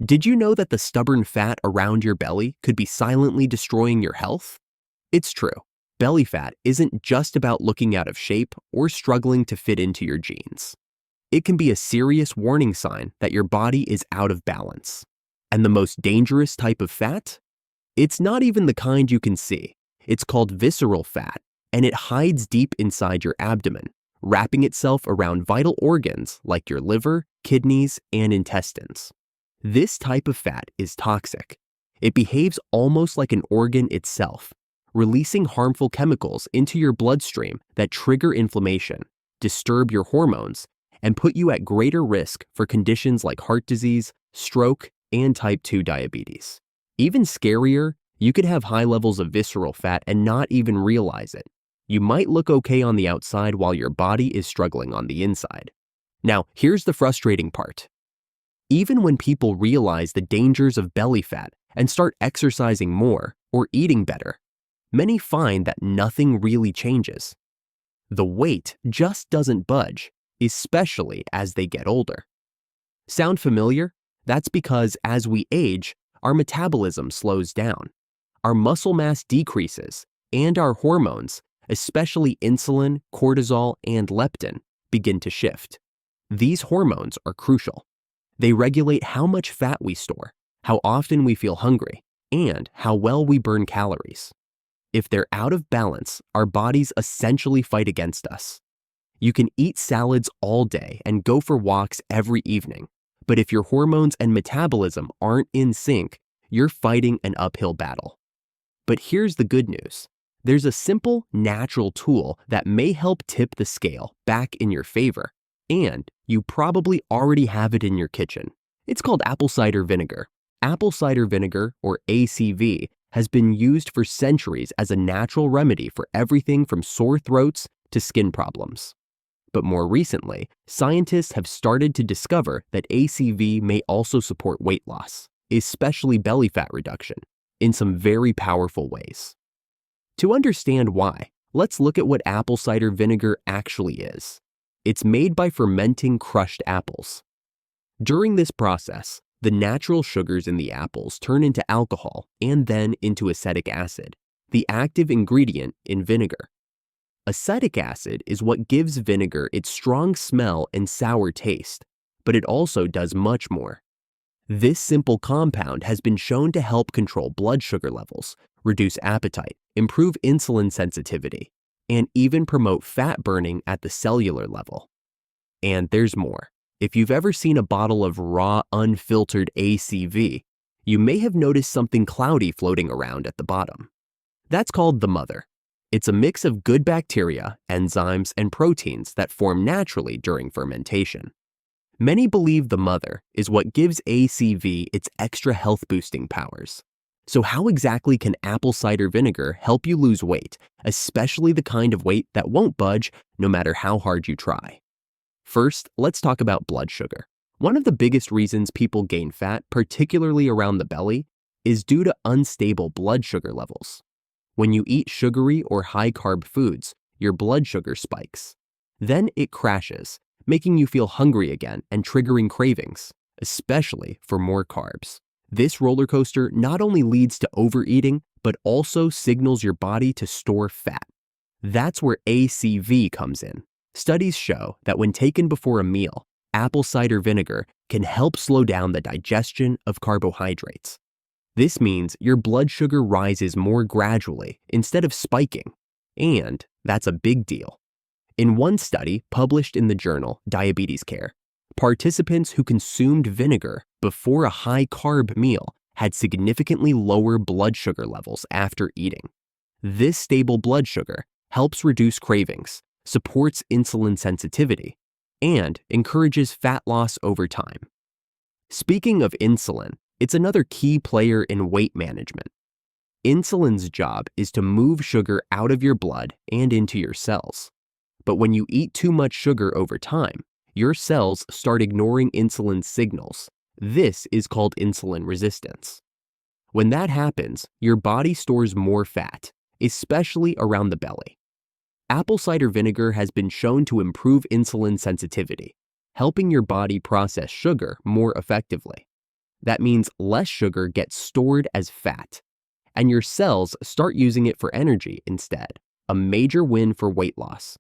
Did you know that the stubborn fat around your belly could be silently destroying your health? It's true. Belly fat isn't just about looking out of shape or struggling to fit into your jeans. It can be a serious warning sign that your body is out of balance. And the most dangerous type of fat? It's not even the kind you can see. It's called visceral fat, and it hides deep inside your abdomen, wrapping itself around vital organs like your liver, kidneys, and intestines. This type of fat is toxic. It behaves almost like an organ itself, releasing harmful chemicals into your bloodstream that trigger inflammation, disturb your hormones, and put you at greater risk for conditions like heart disease, stroke, and type 2 diabetes. Even scarier, you could have high levels of visceral fat and not even realize it. You might look okay on the outside while your body is struggling on the inside. Now, here's the frustrating part. Even when people realize the dangers of belly fat and start exercising more or eating better, many find that nothing really changes. The weight just doesn't budge, especially as they get older. Sound familiar? That's because as we age, our metabolism slows down, our muscle mass decreases, and our hormones, especially insulin, cortisol, and leptin, begin to shift. These hormones are crucial. They regulate how much fat we store, how often we feel hungry, and how well we burn calories. If they're out of balance, our bodies essentially fight against us. You can eat salads all day and go for walks every evening, but if your hormones and metabolism aren't in sync, you're fighting an uphill battle. But here's the good news. There's a simple, natural tool that may help tip the scale back in your favor, and you probably already have it in your kitchen. It's called apple cider vinegar. Apple cider vinegar, or ACV, has been used for centuries as a natural remedy for everything from sore throats to skin problems. But more recently, scientists have started to discover that ACV may also support weight loss, especially belly fat reduction, in some very powerful ways. To understand why, let's look at what apple cider vinegar actually is. It's made by fermenting crushed apples. During this process, the natural sugars in the apples turn into alcohol and then into acetic acid, the active ingredient in vinegar. Acetic acid is what gives vinegar its strong smell and sour taste, but it also does much more. This simple compound has been shown to help control blood sugar levels, reduce appetite, improve insulin sensitivity, and even promote fat burning at the cellular level. And there's more. If you've ever seen a bottle of raw, unfiltered ACV, you may have noticed something cloudy floating around at the bottom. That's called the mother. It's a mix of good bacteria, enzymes, and proteins that form naturally during fermentation. Many believe the mother is what gives ACV its extra health-boosting powers. So how exactly can apple cider vinegar help you lose weight, especially the kind of weight that won't budge no matter how hard you try? First, let's talk about blood sugar. One of the biggest reasons people gain fat, particularly around the belly, is due to unstable blood sugar levels. When you eat sugary or high-carb foods, your blood sugar spikes. Then it crashes, making you feel hungry again and triggering cravings, especially for more carbs. This roller coaster not only leads to overeating, but also signals your body to store fat. That's where ACV comes in. Studies show that when taken before a meal, apple cider vinegar can help slow down the digestion of carbohydrates. This means your blood sugar rises more gradually instead of spiking, and that's a big deal. In one study published in the journal Diabetes Care, participants who consumed vinegar before a high-carb meal had significantly lower blood sugar levels after eating. This stable blood sugar helps reduce cravings, supports insulin sensitivity, and encourages fat loss over time. Speaking of insulin, it's another key player in weight management. Insulin's job is to move sugar out of your blood and into your cells. But when you eat too much sugar over time, your cells start ignoring insulin signals. This is called insulin resistance. When that happens, your body stores more fat, especially around the belly. Apple cider vinegar has been shown to improve insulin sensitivity, helping your body process sugar more effectively. That means less sugar gets stored as fat, and your cells start using it for energy instead, a major win for weight loss.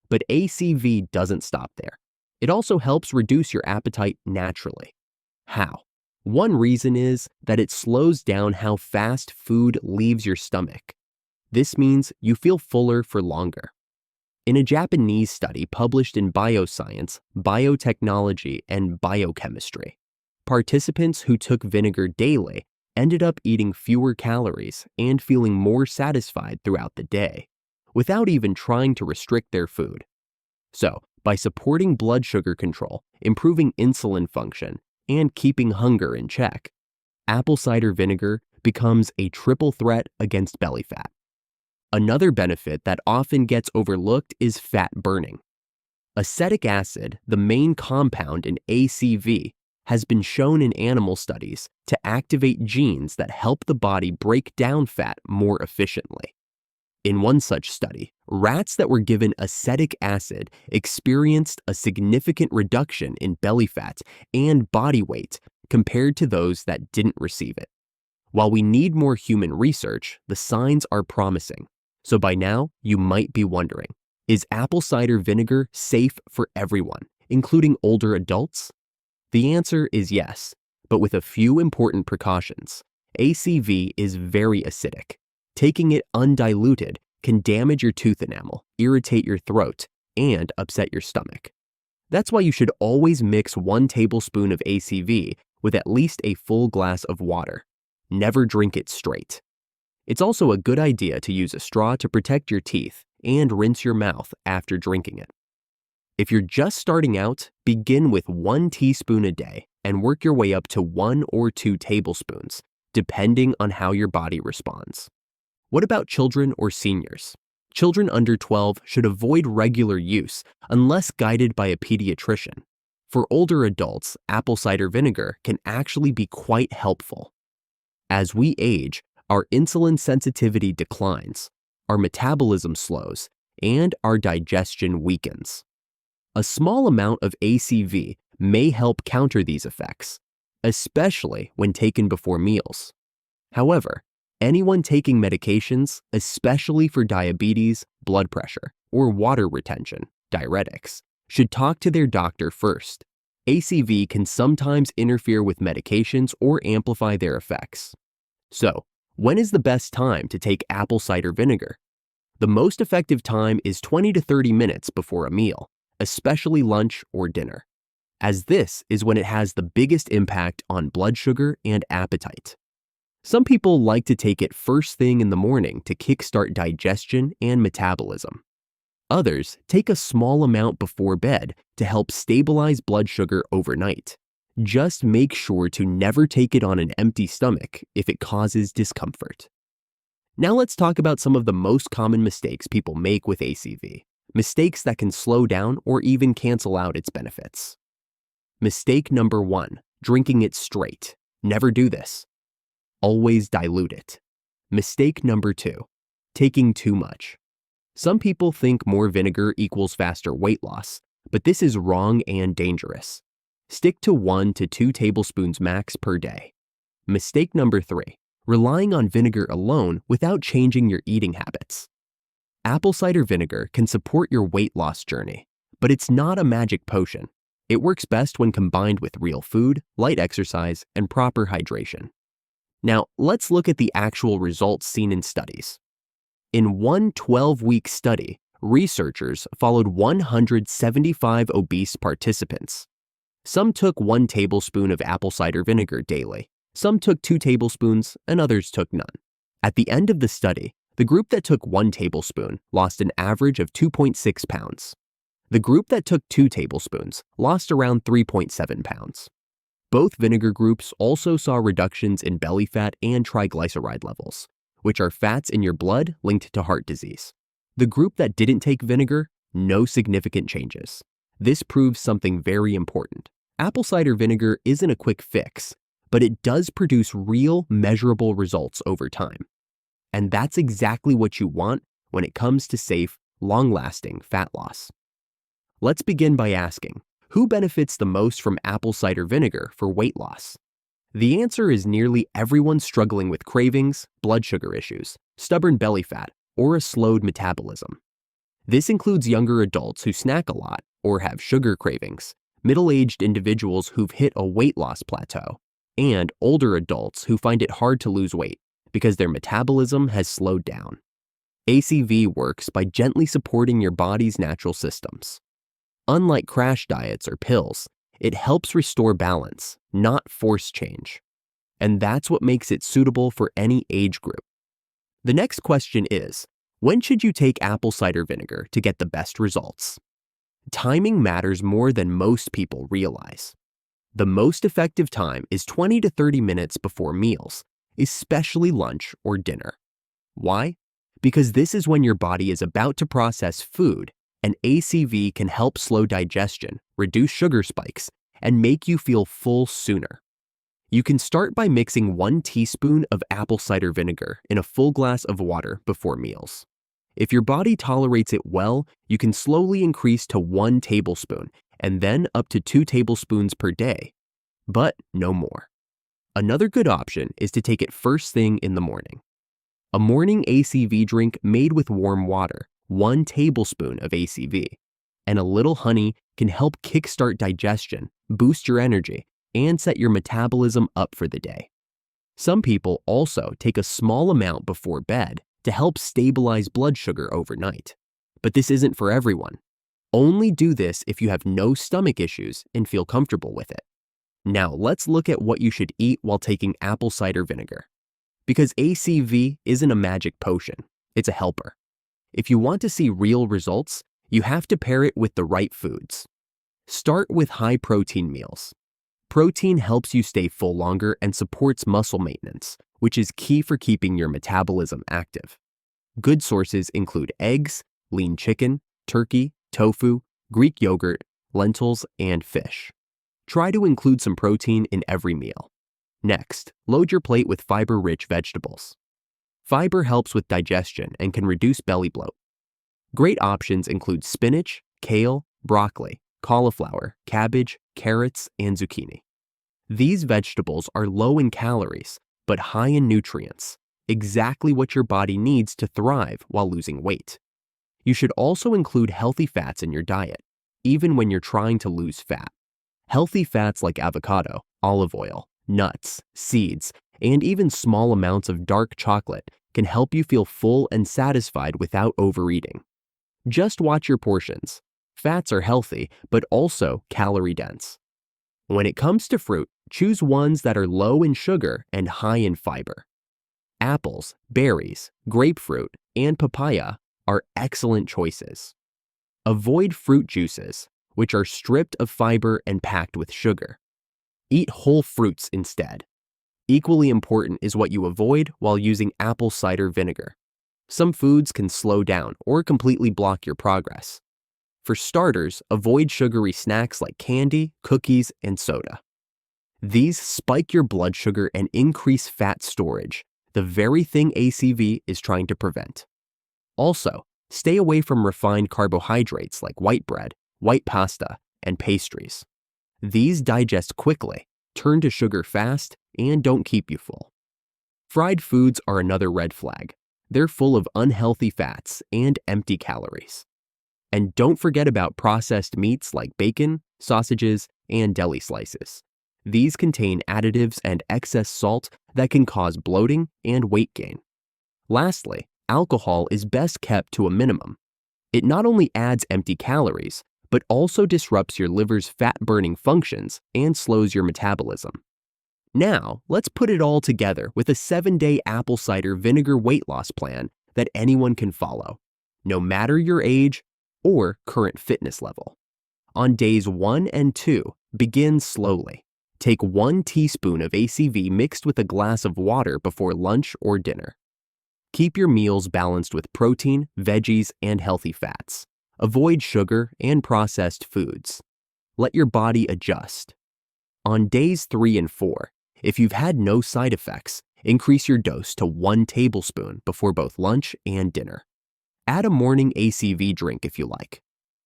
But ACV doesn't stop there. It also helps reduce your appetite naturally. How? One reason is that it slows down how fast food leaves your stomach. This means you feel fuller for longer. In a Japanese study published in Bioscience, Biotechnology, and Biochemistry, participants who took vinegar daily ended up eating fewer calories and feeling more satisfied throughout the day, without even trying to restrict their food. So, by supporting blood sugar control, improving insulin function, and keeping hunger in check, apple cider vinegar becomes a triple threat against belly fat. Another benefit that often gets overlooked is fat burning. Acetic acid, the main compound in ACV, has been shown in animal studies to activate genes that help the body break down fat more efficiently. In one such study, rats that were given acetic acid experienced a significant reduction in belly fat and body weight compared to those that didn't receive it. While we need more human research, the signs are promising. So by now, you might be wondering, is apple cider vinegar safe for everyone, including older adults? The answer is yes, but with a few important precautions. ACV is very acidic. Taking it undiluted can damage your tooth enamel, irritate your throat, and upset your stomach. That's why you should always mix 1 tablespoon of ACV with at least a full glass of water. Never drink it straight. It's also a good idea to use a straw to protect your teeth and rinse your mouth after drinking it. If you're just starting out, begin with 1 teaspoon a day and work your way up to 1 or 2 tablespoons, depending on how your body responds. What about children or seniors? Children under 12 should avoid regular use unless guided by a pediatrician. For older adults, apple cider vinegar can actually be quite helpful. As we age, our insulin sensitivity declines, our metabolism slows, and our digestion weakens. A small amount of ACV may help counter these effects, especially when taken before meals. However, anyone taking medications, especially for diabetes, blood pressure, or water retention, diuretics, should talk to their doctor first. ACV can sometimes interfere with medications or amplify their effects. So, when is the best time to take apple cider vinegar? The most effective time is 20 to 30 minutes before a meal, especially lunch or dinner, as this is when it has the biggest impact on blood sugar and appetite. Some people like to take it first thing in the morning to kickstart digestion and metabolism. Others take a small amount before bed to help stabilize blood sugar overnight. Just make sure to never take it on an empty stomach if it causes discomfort. Now let's talk about some of the most common mistakes people make with ACV, mistakes that can slow down or even cancel out its benefits. Mistake number 1, drinking it straight. Never do this. Always dilute it. Mistake number 2, taking too much. Some people think more vinegar equals faster weight loss, but this is wrong and dangerous. Stick to 1 to 2 tablespoons max per day. Mistake number 3, relying on vinegar alone without changing your eating habits. Apple cider vinegar can support your weight loss journey, but it's not a magic potion. It works best when combined with real food, light exercise, and proper hydration. Now, let's look at the actual results seen in studies. In one 12-week study, researchers followed 175 obese participants. Some took 1 tablespoon of apple cider vinegar daily, some took 2 tablespoons, and others took none. At the end of the study, the group that took 1 tablespoon lost an average of 2.6 pounds. The group that took 2 tablespoons lost around 3.7 pounds. Both vinegar groups also saw reductions in belly fat and triglyceride levels, which are fats in your blood linked to heart disease. The group that didn't take vinegar, no significant changes. This proves something very important. Apple cider vinegar isn't a quick fix, but it does produce real, measurable results over time. And that's exactly what you want when it comes to safe, long-lasting fat loss. Let's begin by asking, who benefits the most from apple cider vinegar for weight loss? The answer is nearly everyone struggling with cravings, blood sugar issues, stubborn belly fat, or a slowed metabolism. This includes younger adults who snack a lot or have sugar cravings, middle-aged individuals who've hit a weight loss plateau, and older adults who find it hard to lose weight because their metabolism has slowed down. ACV works by gently supporting your body's natural systems. Unlike crash diets or pills, it helps restore balance, not force change. And that's what makes it suitable for any age group. The next question is, when should you take apple cider vinegar to get the best results? Timing matters more than most people realize. The most effective time is 20 to 30 minutes before meals, especially lunch or dinner. Why? Because this is when your body is about to process food, and ACV can help slow digestion, reduce sugar spikes, and make you feel full sooner. You can start by mixing 1 teaspoon of apple cider vinegar in a full glass of water before meals. If your body tolerates it well, you can slowly increase to 1 tablespoon and then up to 2 tablespoons per day, but no more. Another good option is to take it first thing in the morning. A morning ACV drink made with warm water, 1 tablespoon of ACV, and a little honey can help kickstart digestion, boost your energy, and set your metabolism up for the day. Some people also take a small amount before bed to help stabilize blood sugar overnight. But this isn't for everyone. Only do this if you have no stomach issues and feel comfortable with it. Now let's look at what you should eat while taking apple cider vinegar. Because ACV isn't a magic potion, it's a helper. If you want to see real results, you have to pair it with the right foods. Start with high-protein meals. Protein helps you stay full longer and supports muscle maintenance, which is key for keeping your metabolism active. Good sources include eggs, lean chicken, turkey, tofu, Greek yogurt, lentils, and fish. Try to include some protein in every meal. Next, load your plate with fiber-rich vegetables. Fiber helps with digestion and can reduce belly bloat. Great options include spinach, kale, broccoli, cauliflower, cabbage, carrots, and zucchini. These vegetables are low in calories, but high in nutrients, exactly what your body needs to thrive while losing weight. You should also include healthy fats in your diet, even when you're trying to lose fat. Healthy fats like avocado, olive oil, nuts, seeds, and even small amounts of dark chocolate can help you feel full and satisfied without overeating. Just watch your portions. Fats are healthy, but also calorie-dense. When it comes to fruit, choose ones that are low in sugar and high in fiber. Apples, berries, grapefruit, and papaya are excellent choices. Avoid fruit juices, which are stripped of fiber and packed with sugar. Eat whole fruits instead. Equally important is what you avoid while using apple cider vinegar. Some foods can slow down or completely block your progress. For starters, avoid sugary snacks like candy, cookies, and soda. These spike your blood sugar and increase fat storage, the very thing ACV is trying to prevent. Also, stay away from refined carbohydrates like white bread, white pasta, and pastries. These digest quickly, turn to sugar fast, and don't keep you full. Fried foods are another red flag. They're full of unhealthy fats and empty calories. And don't forget about processed meats like bacon, sausages, and deli slices. These contain additives and excess salt that can cause bloating and weight gain. Lastly, alcohol is best kept to a minimum. It not only adds empty calories, but also disrupts your liver's fat-burning functions and slows your metabolism. Now, let's put it all together with a 7-day apple cider vinegar weight loss plan that anyone can follow, no matter your age or current fitness level. On days 1 and 2, begin slowly. Take 1 teaspoon of ACV mixed with a glass of water before lunch or dinner. Keep your meals balanced with protein, veggies, and healthy fats. Avoid sugar and processed foods. Let your body adjust. On days 3 and 4, if you've had no side effects, increase your dose to 1 tablespoon before both lunch and dinner. Add a morning ACV drink if you like.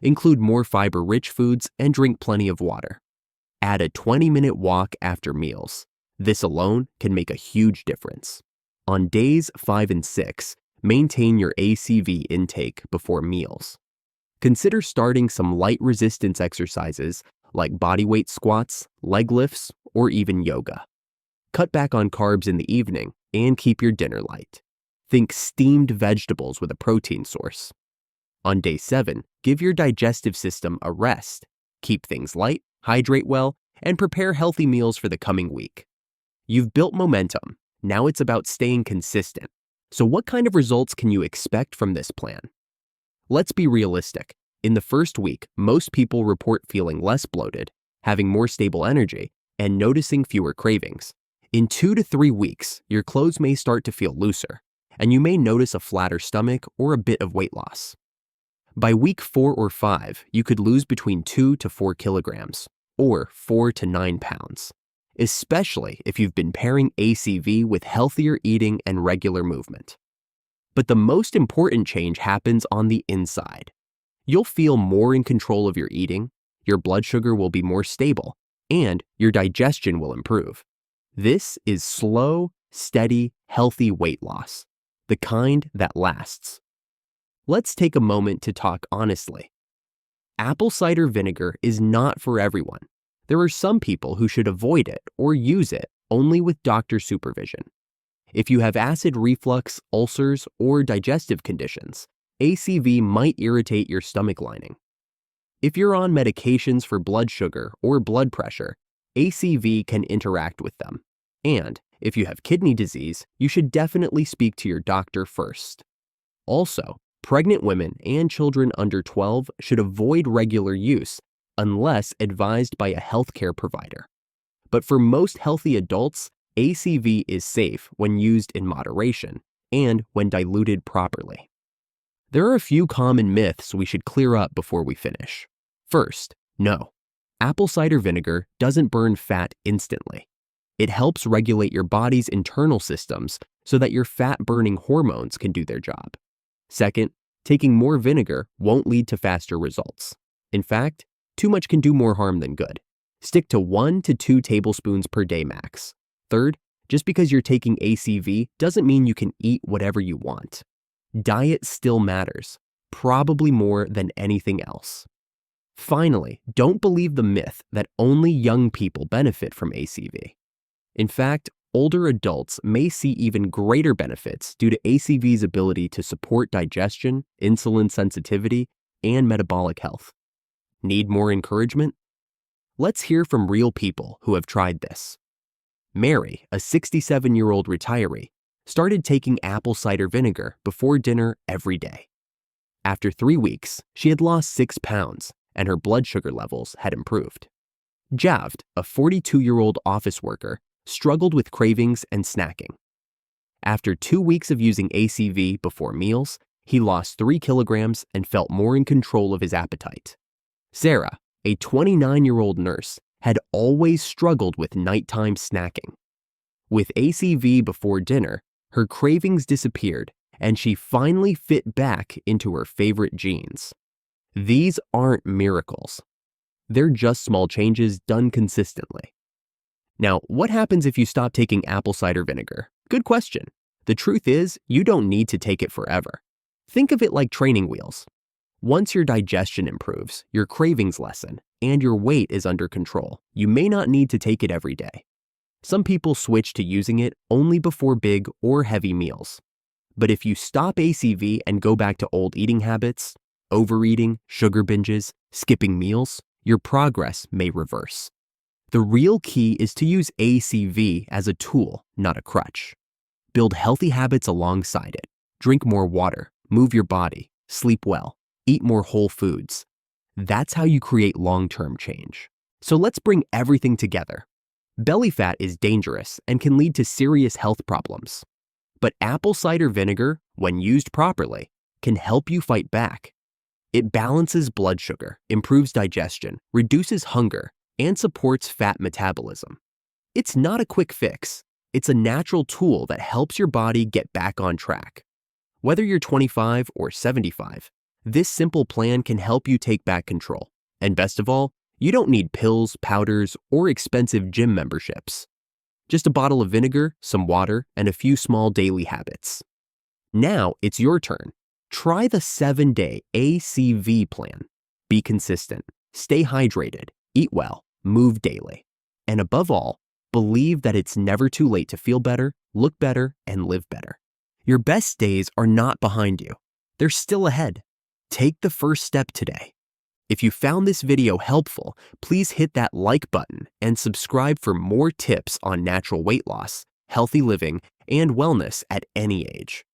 Include more fiber-rich foods and drink plenty of water. Add a 20-minute walk after meals. This alone can make a huge difference. On days 5 and 6, maintain your ACV intake before meals. Consider starting some light resistance exercises like bodyweight squats, leg lifts, or even yoga. Cut back on carbs in the evening and keep your dinner light. Think steamed vegetables with a protein source. On day 7, give your digestive system a rest. Keep things light, hydrate well, and prepare healthy meals for the coming week. You've built momentum. Now it's about staying consistent. So what kind of results can you expect from this plan? Let's be realistic. In the first week, most people report feeling less bloated, having more stable energy, and noticing fewer cravings. In 2 to 3 weeks, your clothes may start to feel looser, and you may notice a flatter stomach or a bit of weight loss. By week 4 or 5, you could lose between 2 to 4 kilograms, or 4 to 9 pounds, especially if you've been pairing ACV with healthier eating and regular movement. But the most important change happens on the inside. You'll feel more in control of your eating, your blood sugar will be more stable, and your digestion will improve. This is slow, steady, healthy weight loss, the kind that lasts. Let's take a moment to talk honestly. Apple cider vinegar is not for everyone. There are some people who should avoid it or use it only with doctor supervision. If you have acid reflux, ulcers, or digestive conditions, ACV might irritate your stomach lining. If you're on medications for blood sugar or blood pressure, ACV can interact with them. And if you have kidney disease, you should definitely speak to your doctor first. Also, pregnant women and children under 12 should avoid regular use unless advised by a healthcare provider. But for most healthy adults, ACV is safe when used in moderation and when diluted properly. There are a few common myths we should clear up before we finish. First, no, apple cider vinegar doesn't burn fat instantly. It helps regulate your body's internal systems so that your fat-burning hormones can do their job. Second, taking more vinegar won't lead to faster results. In fact, too much can do more harm than good. Stick to 1 to 2 tablespoons per day max. Third, just because you're taking ACV doesn't mean you can eat whatever you want. Diet still matters, probably more than anything else. Finally, don't believe the myth that only young people benefit from ACV. In fact, older adults may see even greater benefits due to ACV's ability to support digestion, insulin sensitivity, and metabolic health. Need more encouragement? Let's hear from real people who have tried this. Mary, a 67-year-old retiree, started taking apple cider vinegar before dinner every day. After 3 weeks, she had lost 6 pounds, and her blood sugar levels had improved. Javed, a 42-year-old office worker, struggled with cravings and snacking. After 2 weeks of using ACV before meals, he lost 3 kilograms and felt more in control of his appetite. Sarah, a 29-year-old nurse, had always struggled with nighttime snacking. With ACV before dinner, her cravings disappeared and she finally fit back into her favorite jeans. These aren't miracles. They're just small changes done consistently. Now, what happens if you stop taking apple cider vinegar? Good question. The truth is, you don't need to take it forever. Think of it like training wheels. Once your digestion improves, your cravings lessen, and your weight is under control, you may not need to take it every day. Some people switch to using it only before big or heavy meals. But if you stop ACV and go back to old eating habits, overeating, sugar binges, skipping meals, your progress may reverse. The real key is to use ACV as a tool, not a crutch. Build healthy habits alongside it. Drink more water, move your body, sleep well, eat more whole foods. That's how you create long-term change. So let's bring everything together. Belly fat is dangerous and can lead to serious health problems. But apple cider vinegar, when used properly, can help you fight back. It balances blood sugar, improves digestion, reduces hunger, and supports fat metabolism. It's not a quick fix. It's a natural tool that helps your body get back on track. Whether you're 25 or 75, this simple plan can help you take back control. And best of all, you don't need pills, powders, or expensive gym memberships. Just a bottle of vinegar, some water, and a few small daily habits. Now it's your turn. Try the 7-day ACV plan. Be consistent, stay hydrated, eat well, move daily. And above all, believe that it's never too late to feel better, look better, and live better. Your best days are not behind you. They're still ahead. Take the first step today. If you found this video helpful, please hit that like button and subscribe for more tips on natural weight loss, healthy living, and wellness at any age.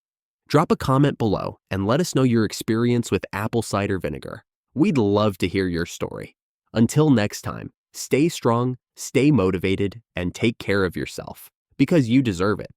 Drop a comment below and let us know your experience with apple cider vinegar. We'd love to hear your story. Until next time, stay strong, stay motivated, and take care of yourself, because you deserve it.